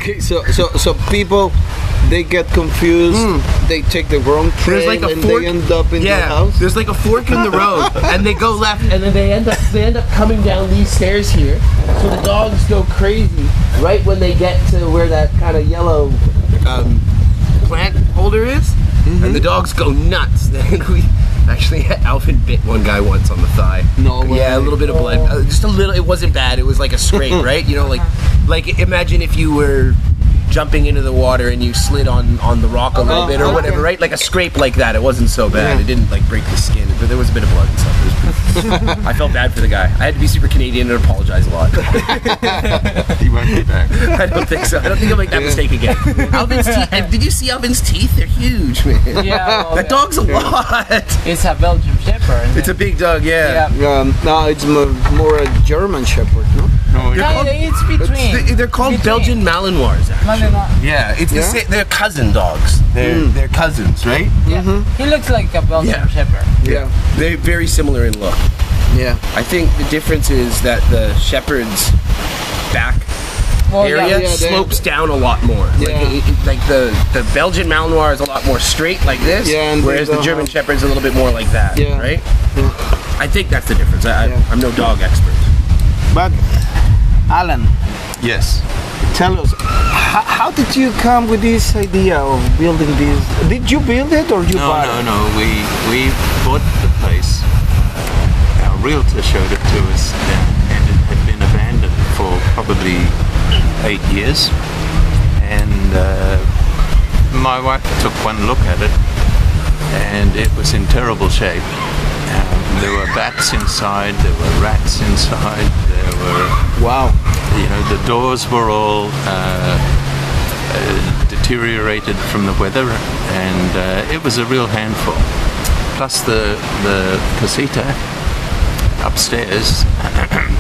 Okay, so people, they get confused. They take the wrong trail and they end up in the house. There's like a fork in the road, and they go left, and then they end up coming down these stairs here. So the dogs go crazy right when they get to where that kind of yellow plant holder is, and the dogs go nuts. Then we actually, Alvin bit one guy once on the thigh. No way. Yeah, a little bit of blood, just a little. It wasn't bad. It was like a scrape, right? You know, like imagine if you were jumping into the water and you slid on the rock a little bit or whatever, right? Like a scrape like that. It wasn't so bad. It didn't like break the skin, but there was a bit of blood and stuff. It was pretty I felt bad for the guy. I had to be super Canadian and apologize a lot. He won't be back. I don't think so. I don't think I'll make that mistake again. Alvin's teeth. Did you see Alvin's teeth? They're huge, man. Yeah. Well, that dog's a lot. It's a Belgian Shepherd. It's a big dog, yeah. No, it's more a German Shepherd, no? No, It's between. They're called Belgian Malinois, actually. Yeah, it's the same. They're cousin dogs. They're cousins, right? Yeah. He looks like a Belgian Shepherd. Yeah. They're very similar in look. Yeah. I think the difference is that the Shepherd's back area slopes down a lot more. Like the Belgian Malinois is a lot more straight like this, whereas the German Shepherd's a little bit more like that, right? Yeah. I think that's the difference. I'm no dog expert. But, Alan. Yes. Tell us, how did you come with this idea of building this? Did you build it or you bought it? No. We bought the place. Our realtor showed it to us, and it had been abandoned for probably 8 years. And my wife took one look at it, and it was in terrible shape. There were bats inside, there were rats inside, there were... Wow. You know, the doors were all deteriorated from the weather, and it was a real handful. Plus the casita upstairs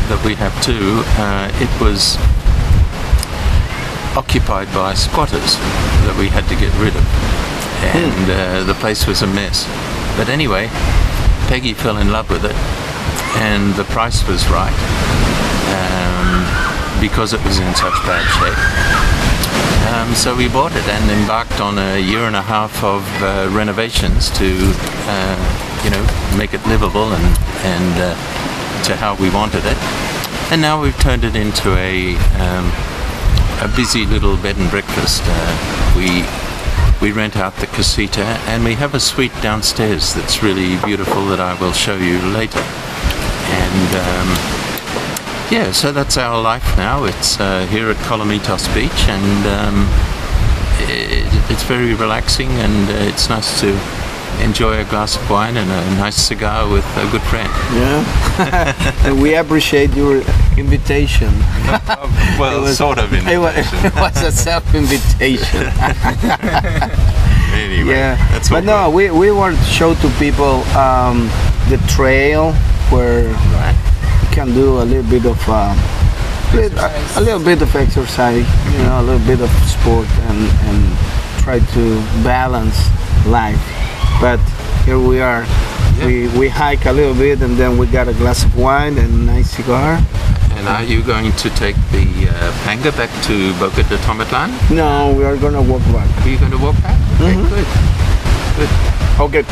that we have too, it was occupied by squatters that we had to get rid of, and the place was a mess. But anyway, Peggy fell in love with it, and the price was right. Because it was in such bad shape. So we bought it and embarked on a year and a half of renovations to, make it livable and to how we wanted it. And now we've turned it into a busy little bed and breakfast. We rent out the casita, and we have a suite downstairs that's really beautiful that I will show you later. And so that's our life now. It's here at Colomitos Beach, and it's very relaxing, and it's nice to enjoy a glass of wine and a nice cigar with a good friend. Yeah, we appreciate your invitation. Well, sort of invitation. It was a self-invitation. Anyway, that's but no, we want to show to people the trail where you can do a little bit of exercise, a little bit of sport, and try to balance life. But here we are. We hike a little bit, and then we got a glass of wine and a nice cigar. And are you going to take the panga back to Boca de Tomatlan? No, we are going to walk back. Are you going to walk back? Okay, good. Okay,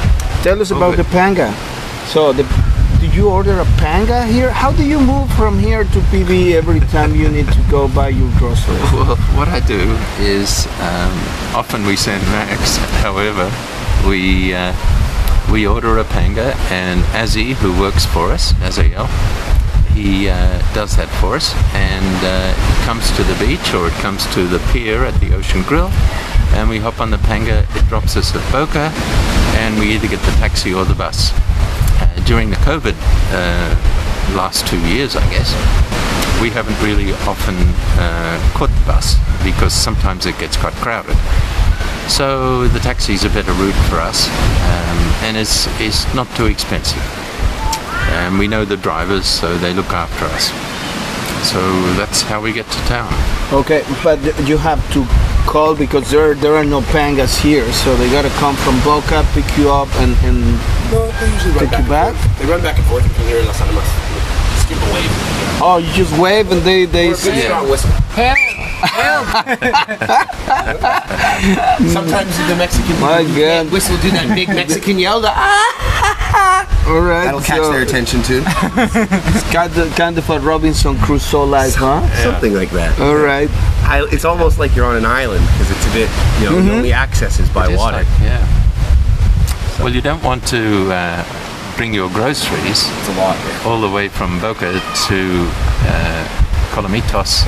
tell us about the panga. So, did you order a panga here? How do you move from here to PV every time you need to go buy your groceries? Well, what I do is often we send Max. However, we order a panga, and Azzy, who works for us, Azael, he does that for us, and it comes to the beach, or it comes to the pier at the Ocean Grill, and we hop on the panga. It drops us at Boca, and we either get the taxi or the bus. During the COVID last 2 years, I guess, we haven't really often caught the bus because sometimes it gets quite crowded. So the taxi is a better route for us, and it's not too expensive. And we know the drivers, so they look after us. So that's how we get to town. Okay, but you have to call because there are no pangas here, so they gotta come from Boca, pick you up, and No, they usually run take you back. They run back and forth from here in Las Animas. Just give a wave. Oh, you just wave and they Or a good strong whistle. Sometimes the Mexican My people God. whistle, do that big Mexican yell. All right. That'll catch their attention too. It's kind of a Robinson Crusoe life, huh? Something like that. All right. It's almost like you're on an island because it's a bit, the only access is by It is water. like- yeah. Well, you don't want to bring your groceries It's a lot. all the way from Boca to Colomitos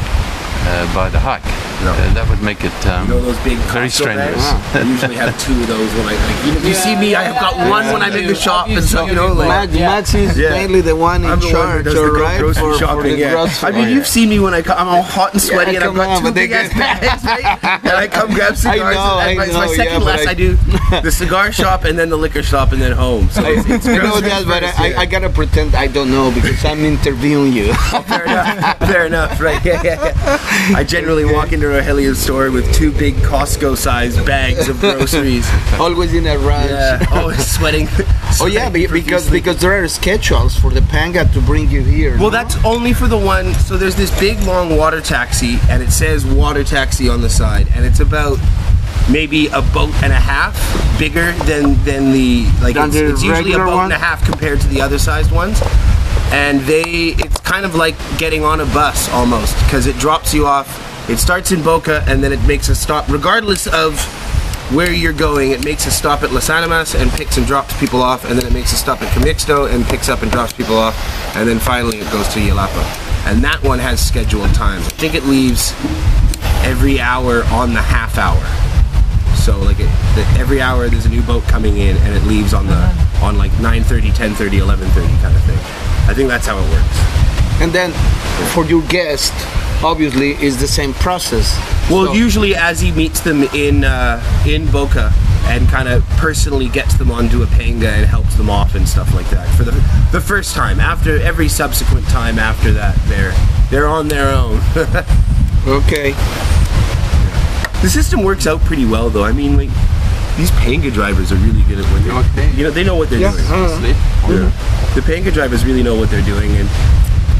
by the hike. No. That would make it Those big very Costco strenuous. bags? I usually have 2 of those when you see me. I have got one when I'm in the shop, and so Max is Yeah. mainly the one in I'm the one charge, that does the all right? grocery For shopping. the grocery. I mean, you've seen me when I'm all hot and sweaty, Yeah, and I've come got on, 2 but they big ass get- bags, right? And I come grab cigars. know, and I my know, second yeah, but last, I do the cigar shop, and then the liquor shop, and then home. So it's I know groceries that, but first, I gotta pretend I don't know because I'm interviewing you. Fair enough. Fair enough. Right. Yeah. I generally walk into Rogelio's store with 2 big Costco-sized bags of groceries. Always in a rush. Yeah. Always sweating. Oh yeah, because profusely. there are schedules for the panga to bring you here. Well, no? that's only for the one. So there's this big long water taxi, and it says water taxi on the side, and it's about maybe a boat and a half bigger than the Than the it's usually a regular boat one? and a half compared to the other sized ones. And it's kind of like getting on a bus almost because it drops you off. It starts in Boca and then it makes a stop regardless of where you're going. It makes a stop at Las Animas and picks and drops people off, and then it makes a stop at Camixto and picks up and drops people off, and then finally it goes to Yelapa. And that one has scheduled times. I think it leaves every hour on the half hour. So like every hour there's a new boat coming in and it leaves on like 9:30, 10:30, 11:30 kind of thing. I think that's how it works. And then for your guest, obviously, is the same process. Well, So- usually as he meets them in Boca and kind of personally gets them onto a panga and helps them off and stuff like that for the first time. After every subsequent time after that, they're on their own. Okay. The system works out pretty well, though. I mean, like these panga drivers are really good at what they're Okay. they know what they're Yeah. doing. Yeah. The panga drivers really know what they're doing, and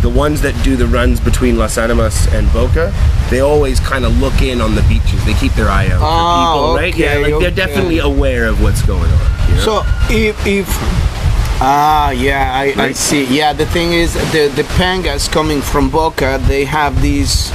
the ones that do the runs between Las Animas and Boca, they always kind of look in on the beaches. They keep their eye out for people, right? Yeah, okay, like they're okay. definitely aware of what's going on. You know? So if I Right. see. Yeah, the thing is the pangas coming from Boca, they have these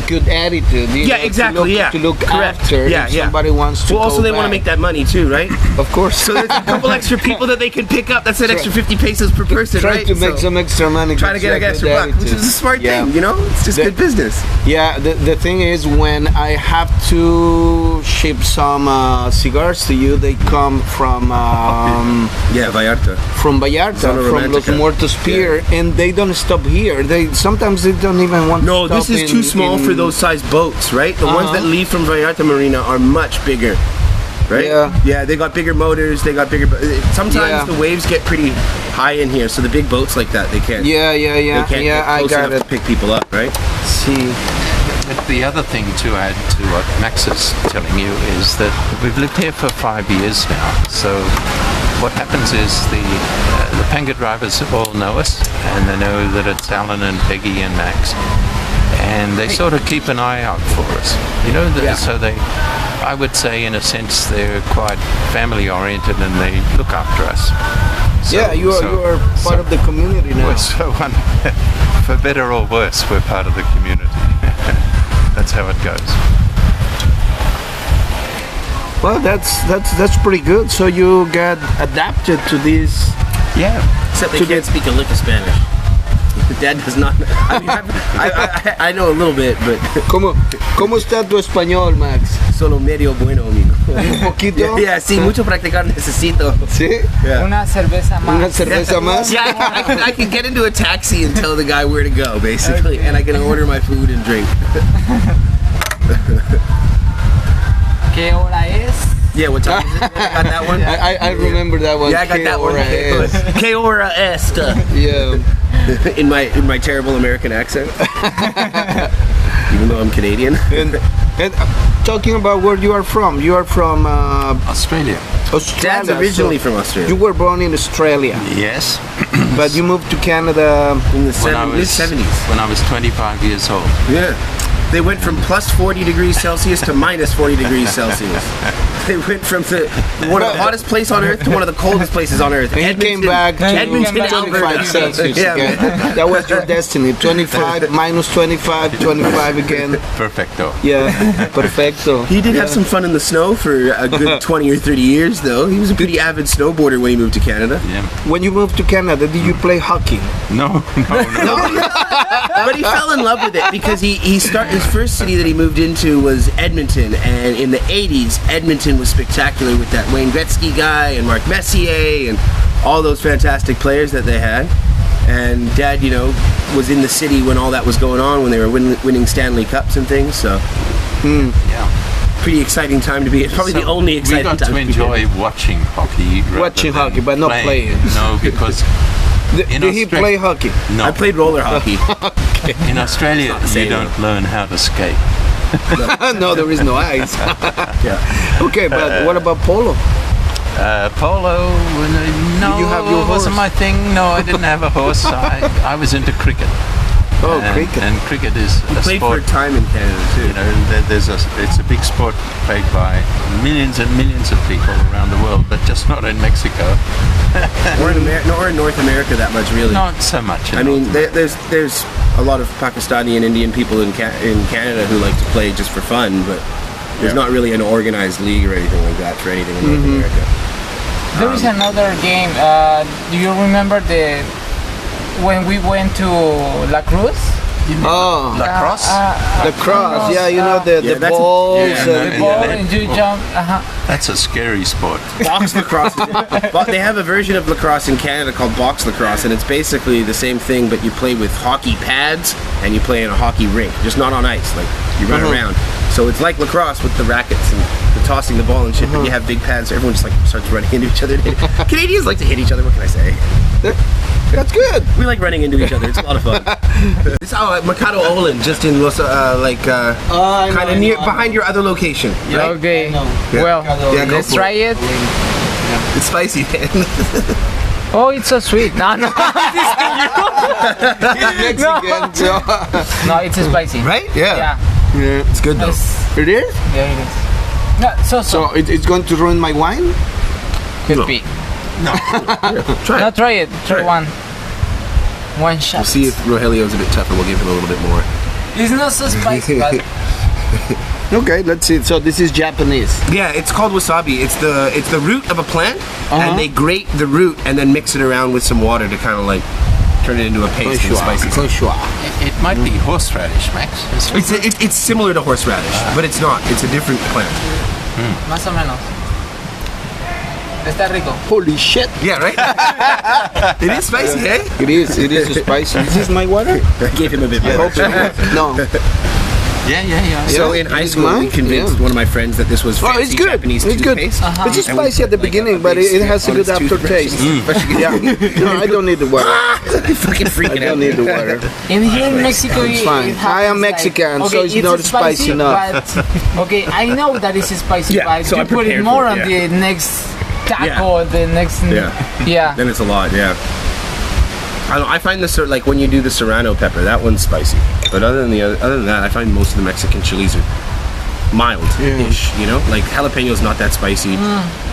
good attitude. You Yeah, know, exactly, To look Correct. after. Yeah, if yeah. somebody wants to. Well, also go they want to back. make that money too, right? Of course. So there's a couple extra people that they can pick up. That's an extra 50 pesos per person, Try right? to make So some extra money. try to get an extra buck, which is a smart Yeah. thing, you know? It's just The- good business. Yeah, the thing is when I have to ship some cigars to you, they come from Yeah, Vallarta. Vallarta, Zona from Los Romantica. Muertos Pier, and they don't stop here. Sometimes they don't even want No, to this stop is too small for those size boats, right? The ones that leave from Vallarta Marina are much bigger, right? Yeah. They got bigger motors. They got bigger. Sometimes Yeah. the waves get pretty high in here, so the big boats like that they can't. Yeah, They can't get I close got enough it. to pick people up, right? See, But the other thing to add to what Max is telling you is that we've lived here for 5 years now. So what happens is the panga drivers all know us, and they know that it's Alan and Peggy and Max, and they sort of keep an eye out for us. You know, so I would say in a sense they're quite family oriented and they look after us. So- yeah, you are part of the community now. So for better or worse, we're part of the community. That's how it goes. Well, that's pretty good. So you got adapted to this. Yeah. Except they To can't the- speak a lick of Spanish. Dad does not. I mean, I know a little bit, but ¿Cómo está tu español, Max? solo medio bueno, amigo. Un poquito. Yeah, sí, mucho practicar necesito. Sí. Yeah. Una cerveza más. Una cerveza más. Yeah, I can get into a taxi and tell the guy where to go, basically, and I can order my food and drink. ¿Qué hora es? Yeah, what time is it? I got that one. I remember that one. Yeah, I got that one. K-O-R-A-S. Que hora esta? Yeah. In my terrible American accent, even though I'm Canadian. And talking about where you are from Australia. Australia. Dad's originally so from Australia. You were born in Australia, Yes. but you moved to Canada. In the When I mid was 70s. when I was 25 years old. Yeah. They went from plus 40 degrees Celsius to minus 40 degrees Celsius. They went from one of the hottest places on Earth to one of the coldest places on Earth. And he came back to Edmonton, 25 Alberta. Celsius Yeah, again. man. That was your destiny. 25, minus 25, 25 again. Perfecto. Yeah, perfecto. He did have some fun in the snow for a good 20 or 30 years, though. He was a pretty avid snowboarder when he moved to Canada. Yeah. When you moved to Canada, did you play hockey? No. But he fell in love with it because he started his first city that he moved into was Edmonton, and in the 80s Edmonton was spectacular with that Wayne Gretzky guy and Mark Messier and all those fantastic players that they had. And Dad, was in the city when all that was going on, when they were winning Stanley Cups and things. So Yeah. pretty exciting time to be. It's probably the only exciting we got time to enjoy watching hockey. rather Watching than hockey, but not playing. No, because Did he play hockey? no. I played roller hockey. In Australia, the same. you don't learn how to skate. No, there is no ice. Yeah. Okay, but what about polo? Polo, no, you have your wasn't horse? my thing. No, I didn't have a horse. I was into cricket. Oh, and, cricket. And cricket is a Played for a sport. time in Canada too. It's a big sport played by millions and millions of people around the world, but just not in Mexico. Or in North America that much, really. Not so much. I mean, there's a lot of Pakistani and Indian people in Canada who like to play just for fun, but there's not really an organized league or anything like that for anything in North America. There is another game. Do you remember when we went to Lacrosse? Oh, Lacrosse? lacrosse. Yeah, Yeah, the that's a- balls. yeah, The and- ball yeah. and you jump. That's a scary sport. Box lacrosse. But they have a version of lacrosse in Canada called box lacrosse, and it's basically the same thing, but you play with hockey pads and you play in a hockey rink, just not on ice. Like you run around. So it's like lacrosse with the rackets and the tossing the ball and shit, but you have big pads, so everyone just like starts running into each other. Canadians like to hit each other. What can I say? That's good. We like running into each other. It's a lot of fun. It's Mercado Olin, just in kind of near behind your other location. Right? Okay. Yeah. Well, Yeah, go let's for try it. It's spicy, man. Oh, it's so sweet. No, Mexican. So. no, it's spicy. Right? Yeah. Yeah. It's good though. It's, It is? yeah, it is. No, so So it's going to ruin my wine? could No. be. Try No, it. try it. Try Try it. one shot. We'll see if Rogelio's a bit tougher. We'll give him a little bit more. It's not so spicy, but Okay, let's see. So this is Japanese. Yeah, it's called wasabi. It's the root of a plant, and they grate the root and then mix it around with some water to kind of like turn it into a paste and spicy. Konshua. It might be horseradish, Max. It's similar to horseradish, but it's not. It's a different plant. más o menos. Está rico. Holy shit. Yeah, right? It is spicy, eh? It is spicy. This is my water? I gave him a bit I more. hope so. No. Yeah. So Yeah, in high it's school, we mine, convinced yeah. one of my friends that this was Oh, fancy it's good. Japanese It's good. toothpaste. It's just And we spicy at the put, like, beginning, a but big it has a on good its aftertaste. toothbrush. Yeah. No, I don't need the water. Fucking I freaking don't out. need the water. In here in Mexico, It's it fine. happens I am like- Mexican, so okay, it's not spicy enough. But, okay, I know that it's spicy, Yeah, but so you I'm put it prepared more for on it, the next taco, Yeah. the next. Yeah. Yeah. Then it's a lot, yeah. I don't know, I find this like when you do the serrano pepper, that one's spicy. But other than that, I find most of the Mexican chilies are mild-ish. You know, like jalapeno's not that spicy.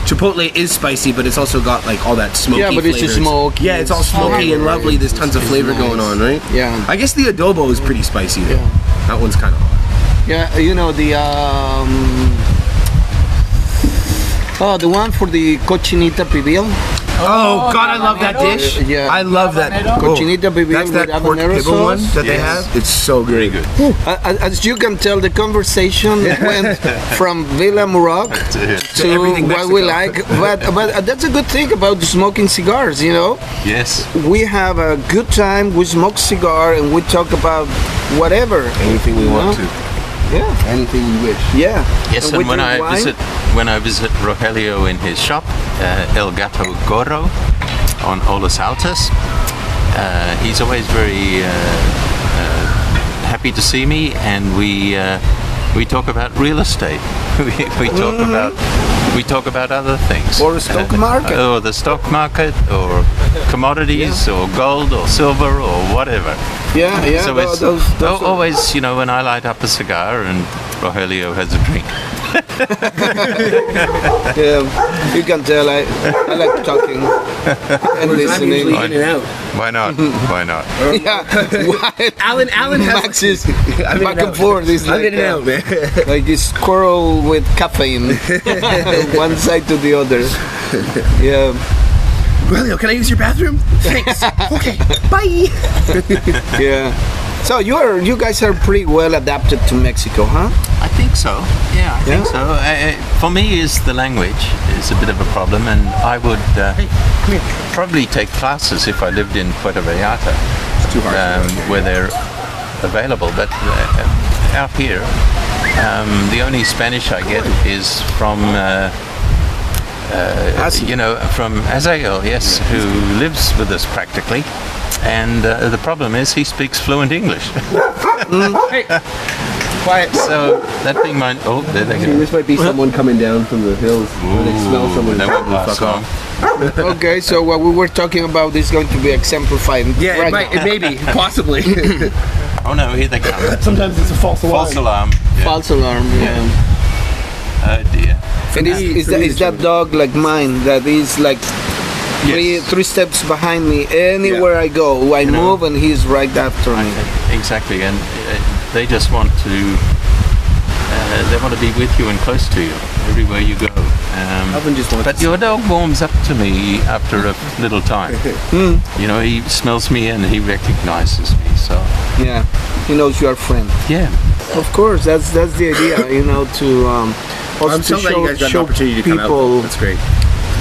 Chipotle is spicy, but it's also got like all that smoky. Yeah, but it's just flavors. smoky. Yeah, it's all smoky and lovely. There's tons of flavor nice. going on, right? Yeah. I guess the adobo is pretty spicy though. Yeah. That one's kind of hot. Yeah, the the one for the cochinita pibil. Oh God, I love that dish. Yeah. I love that. Habanero? That's Cochinita pibil that with pork habanero pickle one sauce. that they Yes. have. It's so good. Very good. As you can tell, the conversation went from Villa Moroc to everything what we Mexico. like. But that's a good thing about smoking cigars, you know? Yes. We have a good time, we smoke cigar, and we talk about whatever. Anything we want to. Yeah. Anything we wish. Yeah. Yes, we and when drink wine. I visit Rogelio in his shop, El Gato Gorro, on Olas Altas, he's always very happy to see me, and we talk about real estate. we talk about other things. Or the stock market. Or the stock market, or commodities, or gold, or silver, or whatever. Yeah. So it's those are- always, you know, when I light up a cigar and Rogelio has a drink. Yeah, you can tell I like talking and I'm listening. usually in and out. Why not? Why not? Yeah, why- Alan has Max is I'm in back and and out. forth. It's I'm like, in and out, man. like a squirrel with caffeine, one side to the other. Yeah, Rogelio, can I use your bathroom? Thanks. Okay, bye. yeah. So you guys are pretty well adapted to Mexico, huh? I think so. Yeah, I think Yeah? so. For me, is the language is a bit of a problem, and I would probably take classes if I lived in Puerto Vallarta, It's too hard. where they're available. But out here, the only Spanish I get is from. You know, from Azael, yes, who lives with us practically. And the problem is he speaks fluent English. Hey, quiet. So that being my... Oh, there they go. This might be someone coming down from the hills. When they smell someone, That won't last fuck long. off. Okay, so what we were talking about is going to be exemplified. Yeah, right it might, now. it may be, possibly. Oh no, here they come. Sometimes it's a false alarm. False alarm. Yeah. False alarm. Yeah. Oh dear. And is that dog like mine? That is like Yes. three steps behind me. Anywhere I go, I know- move and he's right after me. Exactly, and they just want to. They want to be with you and close to you everywhere you go. Alvin just wants But to your dog warms up to me after a little time. You know, he smells me and he recognizes me. So Yeah, he knows you are friend. yeah, Of course, that's the idea. You know, to also I'm so to glad you guys got an show opportunity to come out. people That's great.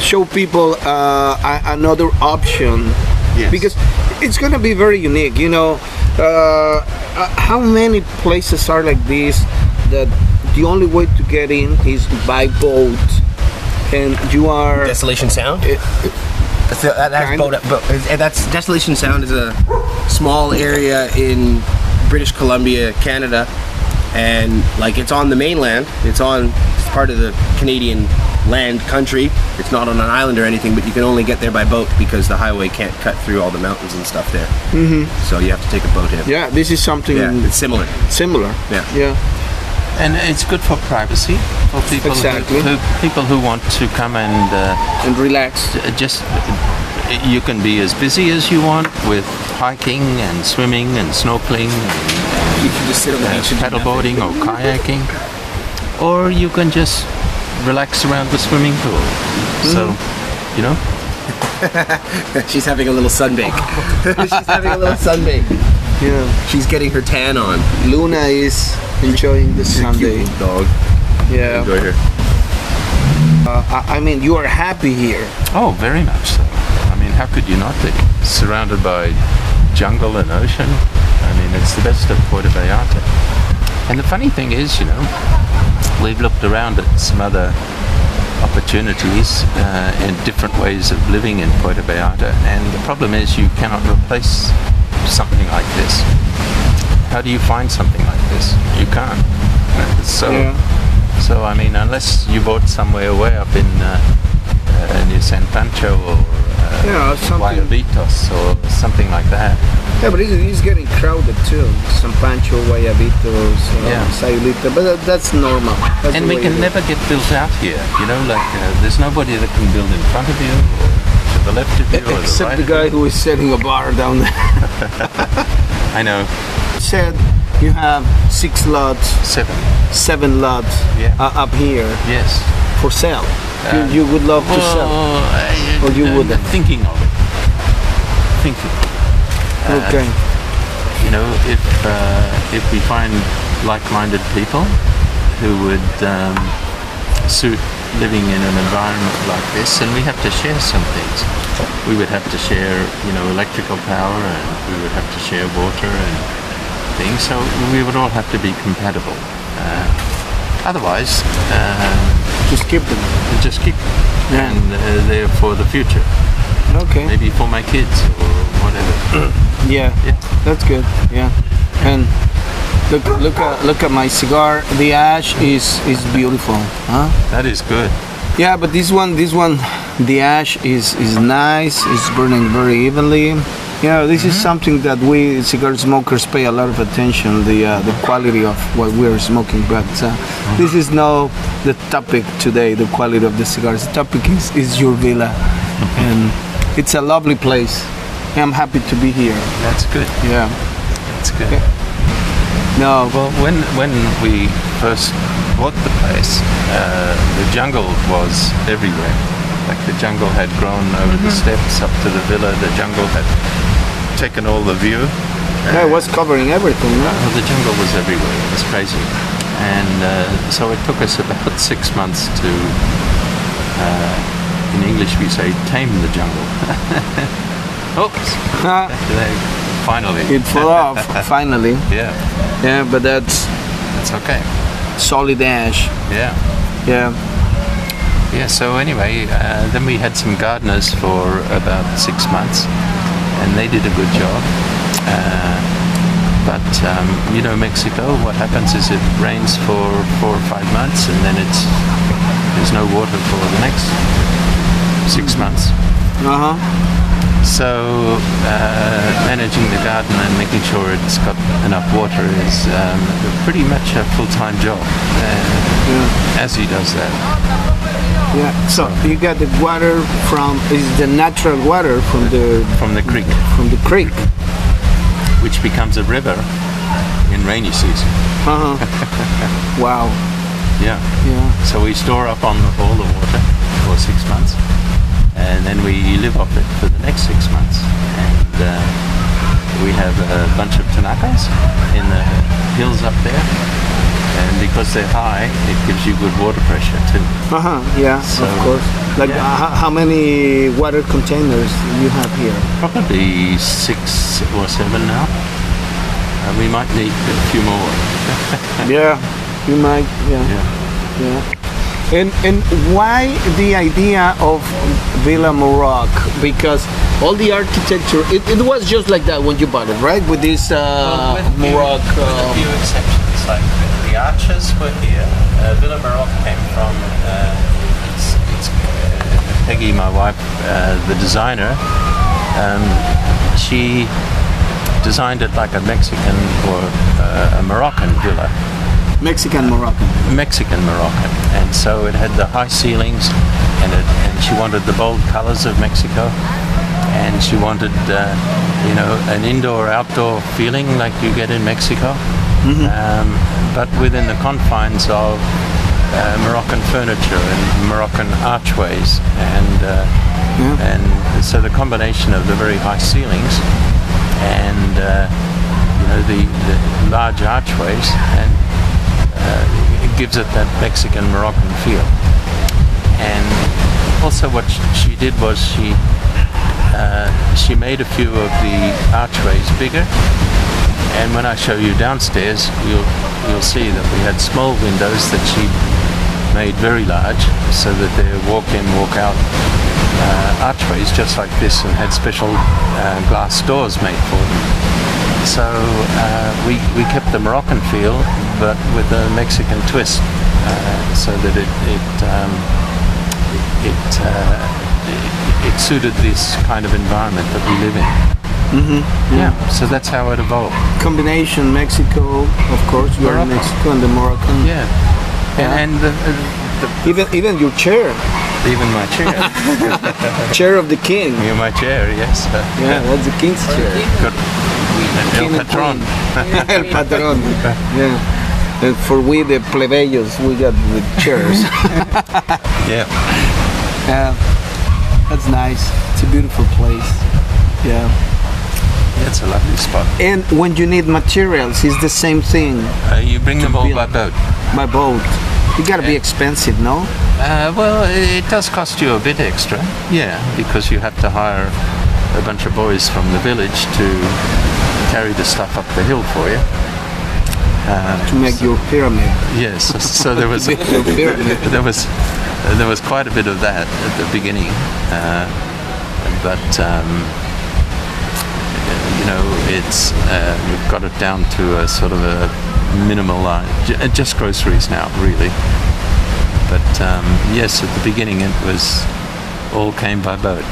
show people another option. Yes. Because it's gonna be very unique. You know, how many places are like this that the only way to get in is by boat, and you are Desolation Sound? That's Kind of. that's Desolation Sound is a small area in British Columbia, Canada, and like it's on the mainland. It's part of the Canadian land country. It's not on an island or anything, but you can only get there by boat because the highway can't cut through all the mountains and stuff there. Mm-hmm. So you have to take a boat in. yeah. This is something Yeah, it's similar. similar. Yeah. Yeah. and it's good for privacy for people Exactly. who want to come and And relax. just. You can be as busy as you want with hiking and swimming and snorkeling and You can just sit on the beach and do paddleboarding or kayaking, or you can just relax around the swimming pool. So, you know, nothing. She's having a little sunbake. She's having a little sunbake. Yeah. She's getting her tan on. Luna is enjoying the Sunday. Cute little dog. Yeah. Enjoy her. I mean, you are happy here. oh, very much so. I mean, how could you not be? Surrounded by jungle and ocean. I mean, it's the best of Puerto Vallarta. And the funny thing is, you know, we've looked around at some other opportunities in different ways of living in Puerto Vallarta, and the problem is you cannot replace something like this. How do you find something like this? You can't. So, Yeah. so I mean, unless you bought somewhere way up in near San Pancho or Yeah, something. Guayabitos or something like that. Yeah, but it's getting crowded too. San Pancho, Guayabitos, Yeah. Sayulita, but that's normal. That's And the we way can it is. never get built out here. You know, like there's nobody that can build in front of you, or to the left of you, or the Except right the of guy you. who is setting a bar down there. I know. Said you have 6 lots, 7. 7 lots Yeah. up here Yes. for sale. You would love to sell. Or you wouldn't? Thinking of it. Thinking. Okay. You know, if we find like-minded people who would suit living in an environment like this, and we have to share some things. We would have to share, you know, electrical power, and we would have to share water and things. So we would all have to be compatible. Otherwise, Just keep them. just keep them. Yeah. And they're for the future. Okay. Maybe for my kids or whatever. Yeah. Yeah. That's good. Yeah. And look at my cigar. The ash is beautiful. Huh? That is good. Yeah, but this one, the ash is nice. It's burning very evenly. You know, this is something that we cigar smokers pay a lot of attention, the quality of what we're smoking. But this is no the topic today, the quality of the cigars. The topic is your villa, and it's a lovely place. I'm happy to be here. That's good. Yeah, That's good. no, Well, when we first bought the place, the jungle was everywhere. Like the jungle had grown over the steps up to the villa. The jungle had taken all the view. yeah, it was covering everything. No? Well, the jungle was everywhere. It was crazy. And so it took us about 6 months to, in English we say, tame the jungle. Oops. Finally. It fell off finally. Yeah, Yeah, but that's okay. solid ash. Yeah. Yeah. Yeah, so anyway, then we had some gardeners for about 6 months, and they did a good job. But you know, Mexico, what happens is it rains for 4 or 5 months, and then there's no water for the next 6 months. Uh huh. So managing the garden and making sure it's got enough water is pretty much a full-time job. As he does that. Yeah. So you got the water from is the natural water from the creek, creek. which becomes a river in rainy season. Uh huh. Wow. Yeah. Yeah. So we store up on all the water for 6 months, and then we live off it for the next 6 months. And we have a bunch of Tanakas in the hills up there, and because they're high, it gives you good water pressure too. Uh huh. Yeah. So, of course. Like how many water containers you have here? Probably 6 or 7 now. We might need a few more. Yeah. You might. Yeah. Yeah. And why the idea of Villa Moroc? Because all the architecture, it was just like that when you bought it, right? With this Moroc. With a few exceptions, like the arches were here. Villa Moroc came from it's Peggy, my wife, the designer. She designed it like a Mexican or a Moroccan villa. Mexican Moroccan. Mexican Moroccan, and so it had the high ceilings, and she wanted the bold colors of Mexico, and she wanted an indoor-outdoor feeling like you get in Mexico, but within the confines of Moroccan furniture and Moroccan archways, and so the combination of the very high ceilings and the large archways and it gives it that Mexican Moroccan feel. And also what she did was she made a few of the archways bigger, and when I show you downstairs you'll see that we had small windows that she made very large, so that they're walk-in, walk-out archways just like this, and had special glass doors made for them. So we kept the Moroccan feel, but with a Mexican twist, so that it suited this kind of environment that we live in. Yeah. So that's how it evolved. Combination Mexico, of course. You're in Mexico and the Moroccan. Yeah. And even your chair. Even my chair. Chair of the king. You're my chair, yes. Yeah, that's the king's chair. Good. El Patron. El Patron. Yeah. And for we the plebeyos, we got the chairs. Yeah. That's nice. It's a beautiful place. Yeah. It's a lovely spot. And when you need materials, it's the same thing. You bring them all by boat. By boat. It gotta be expensive, no? Well, it does cost you a bit extra. Yeah, because you have to hire a bunch of boys from the village to carry the stuff up the hill for you. To make your pyramid. Yes. So there was there was quite a bit of that at the beginning, but it's we've got it down to a sort of a minimal line, just groceries now, really. But yes, at the beginning it was all came by boat.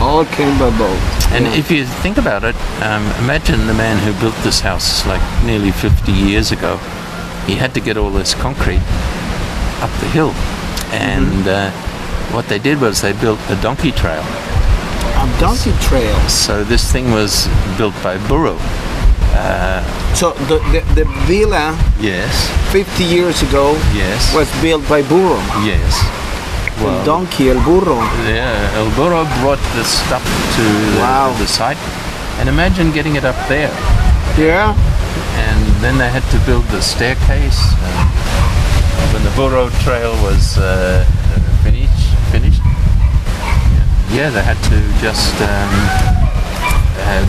All came by boat. And Yeah. if you think about it, imagine the man who built this house like nearly 50 years ago. He had to get all this concrete up the hill. And what they did was they built a donkey trail. A donkey trail. So this thing was built by burro. So the villa Yes, 50 years ago yes, was built by burro. yes. El donkey, el burro. Yeah, El Burro brought the stuff to Wow. the site. And imagine getting it up there. Yeah. And then they had to build the staircase. When the Burro trail was finished, yeah, they had to just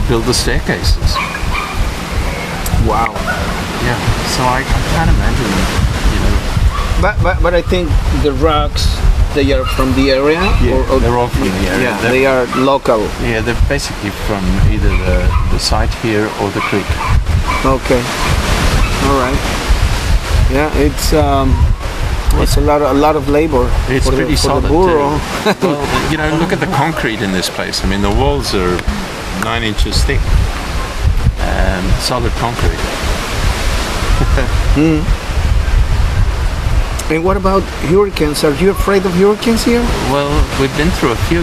build the staircases. Wow. Yeah, so I can't imagine, you know. But I think the rocks, they are from the area? or they're all from the area. Yeah, They're- they are local. Yeah, they're basically from either the site here or the creek. Okay. All right. Yeah, it's a lot of labor. It's for pretty for solid the burro. too. Well, you know, look at the concrete in this place. I mean, the walls are 9 inches thick. Solid concrete. And what about hurricanes? Are you afraid of hurricanes here? Well, we've been through a few.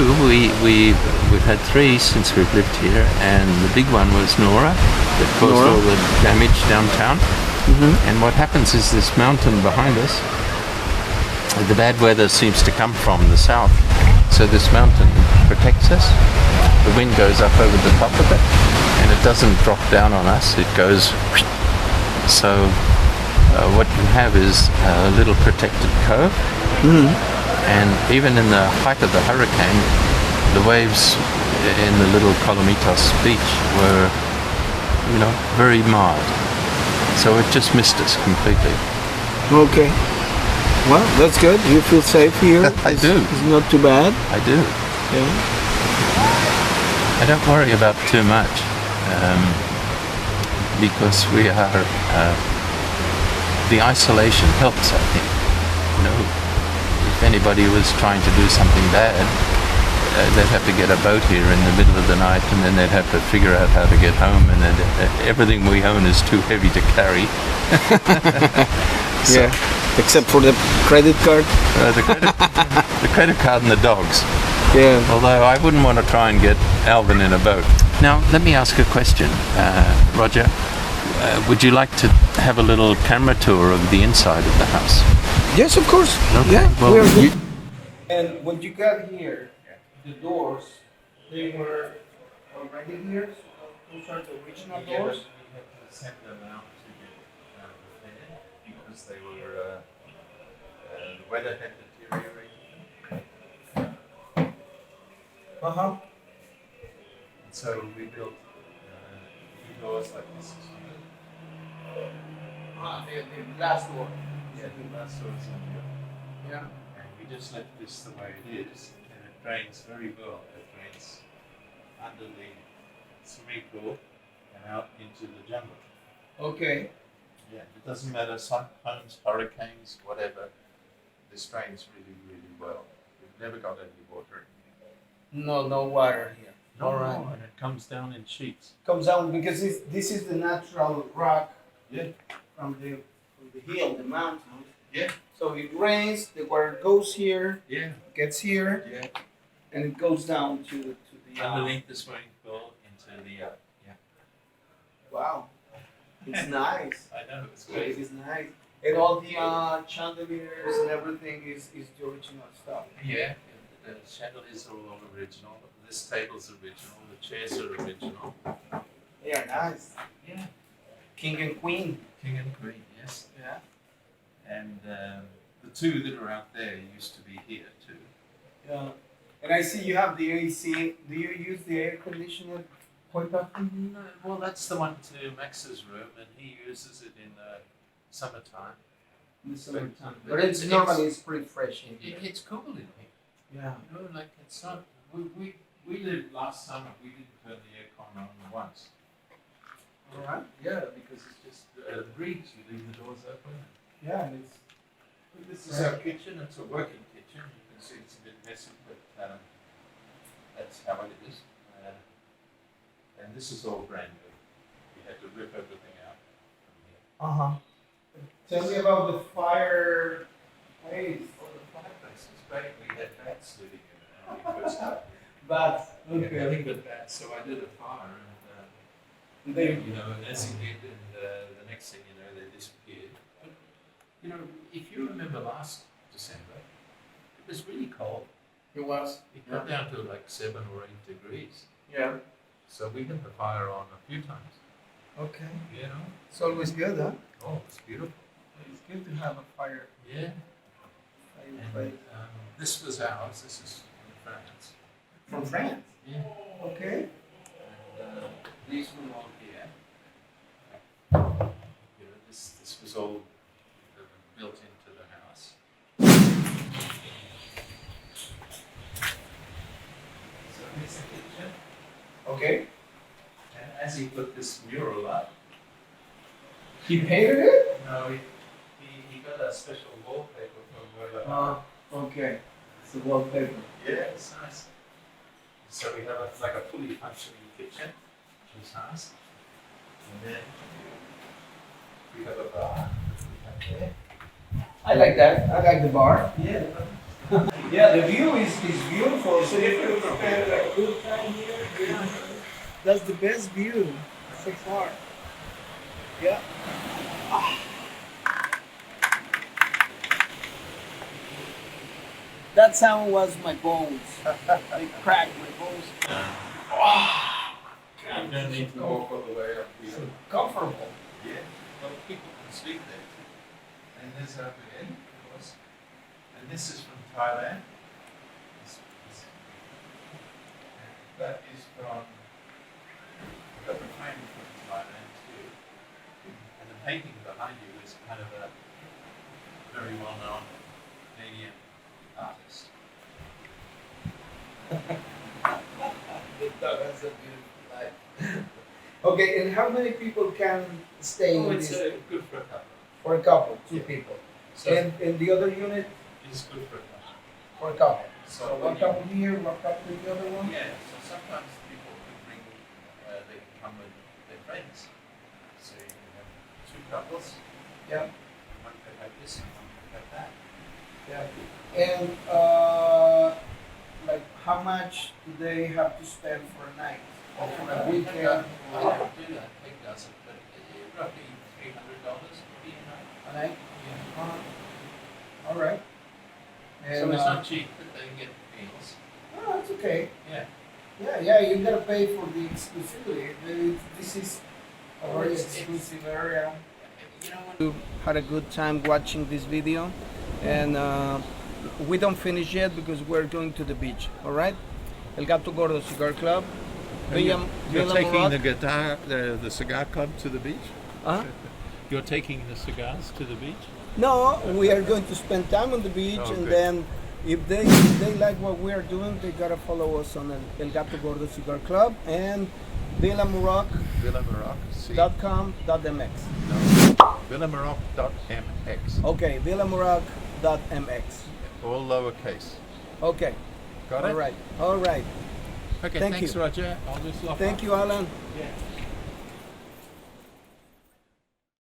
We've had 3 since we've lived here, and the big one was Nora that caused Nora. all the damage downtown. And what happens is this mountain behind us, the bad weather seems to come from the south, so this mountain protects us. The wind goes up over the top of it, and it doesn't drop down on us. It goes. So what you have is a little protected cove, and even in the height of the hurricane, the waves in the little Colomitos beach were, you know, very mild. So it just missed us completely. Okay. Well, that's good. You feel safe here? I do. It's not too bad. I do. Yeah. I don't worry about too much because we are. The isolation helps, I think. You know, if anybody was trying to do something bad, they'd have to get a boat here in the middle of the night, and then they'd have to figure out how to get home, and then everything we own is too heavy to carry. So, Yeah. Except for the credit card. the credit card and the dogs. Yeah. Although I wouldn't want to try and get Alvin in a boat. Now, let me ask a question, Roger. Would you like to have a little camera tour of the inside of the house? Yes, of course. Okay, Yeah. well, we are you- good. And when you got here, the doors, they were already here. So those are the original doors. We had to send them out to get repaired because they were the weather had deteriorated. So we built doors like this. The last door. Yeah, the glass doors in here. Yeah. And we just left this the way it is, and it drains very well. It drains under the swimming pool and out into the jungle. Okay. Yeah, it doesn't matter, cyclones, hurricanes, whatever, this drains really, really well. We've never got any water in here. No water here. All right. And it comes down in sheets. Comes down because this is the natural rock Yeah, from the hill, the mountain. yeah, So it rains, the water goes here, yeah, gets here, yeah. and it goes down to the Underneath the swimming pool into the, yeah. Wow, it's nice. I know, it's It great. is nice, and all the chandeliers and everything is the original stuff. Yeah, the chandeliers are all original. This table's original. The chairs are original. They are nice. Yeah. King and queen. King and queen, yes. Yeah. And the 2 that are out there used to be here too. Yeah. And I see you have the AC. Do you use the air conditioner quite often? No, well, that's the one to Max's room, and he uses it in the summertime. In the summertime. But But it's normally it's pretty fresh in here. It's cool in here. Yeah. You know, like it's not. We lived last summer. We didn't turn the aircon on once. All right. Yeah, because it's just the breeze. You leave the doors open. Yeah, and it's This is our kitchen. It's a working kitchen. You can see it's a bit messy, but that's how it is. And this is all brand new. We had to rip everything out from here. Tell me about the fireplace. Well, the fireplace is great. We had bats living in it when we first started. But We had nothing but bats, so I did a fire, and you know, and as it did, and the next thing you know, they disappeared. But, you know, if you remember last December, it was really cold. it was. It got down to like 7 or 8 degrees. Yeah. So we had the fire on a few times. Okay. You know? It's always good, huh? Oh, it's beautiful. It's good to have a fire. Yeah. Fireplace. And this was ours. This is from France. From France. Yeah. Okay. And these were all here. You know, this was all built into the house. So here's the kitchen. Okay. And as he put this mural up, He painted it? no, he got a special wallpaper from where Okay. It's the wallpaper. yeah, it's nice. So we have like a fully functioning kitchen, which is nice. And then we have a bar. There. I like that. I like the bar. Yeah. Yeah, the view is beautiful. So if you spend a good time here, that's the best view so far. Yeah. That sound was my bones. They cracked my bones. You don't need to walk all the way up here. Comfortable. Yeah. Well, people can sleep there. And there's our bed, of course. And this is from Thailand. That is from, I got the painting from Thailand too. And the painting behind you is kind of a very well-known Canadian artist. That's a beautiful life. Okay, and how many people can stay Oh, in it's this? good for a couple. For a couple, two Yeah. people. So And the other unit it's good for a couple. for a couple. So So one couple here, one couple in the other one? Yeah, so sometimes people can bring, they can come with their friends. So you can have 2 couples, Yeah. one could have this and one could have that. Yeah. And like how much do they have to spend for a night? Or for a weekend? I Or don't do that, Peg does it, but roughly $300 would be a night. a night? Yeah. All right. And, So it's not cheap, but they get meals. oh, that's okay. Yeah. Yeah, you gotta pay for the exclusivity. This is a very It's- exclusive area. You know, We had a good time watching this video, and we don't finish yet because we're going to the beach. All right, El Gato Gordo Cigar Club. You're Villa taking Moroc. the guitar, the cigar club to the beach? Huh? You're taking the cigars to the beach? No, we are going to spend time on the beach, Oh, and good. then if they like what we are doing, they gotta follow us on El Gato Gordo Cigar Club and Villa Moroc. Villa Moroc. .com.mx. VillaMoroc.mx. Okay, villamoroc.mx. All lowercase. Okay. Got All it? right. All right. Okay, Thank thanks, you. Roger. I'll just lock Thank up. you, Alan. Yeah.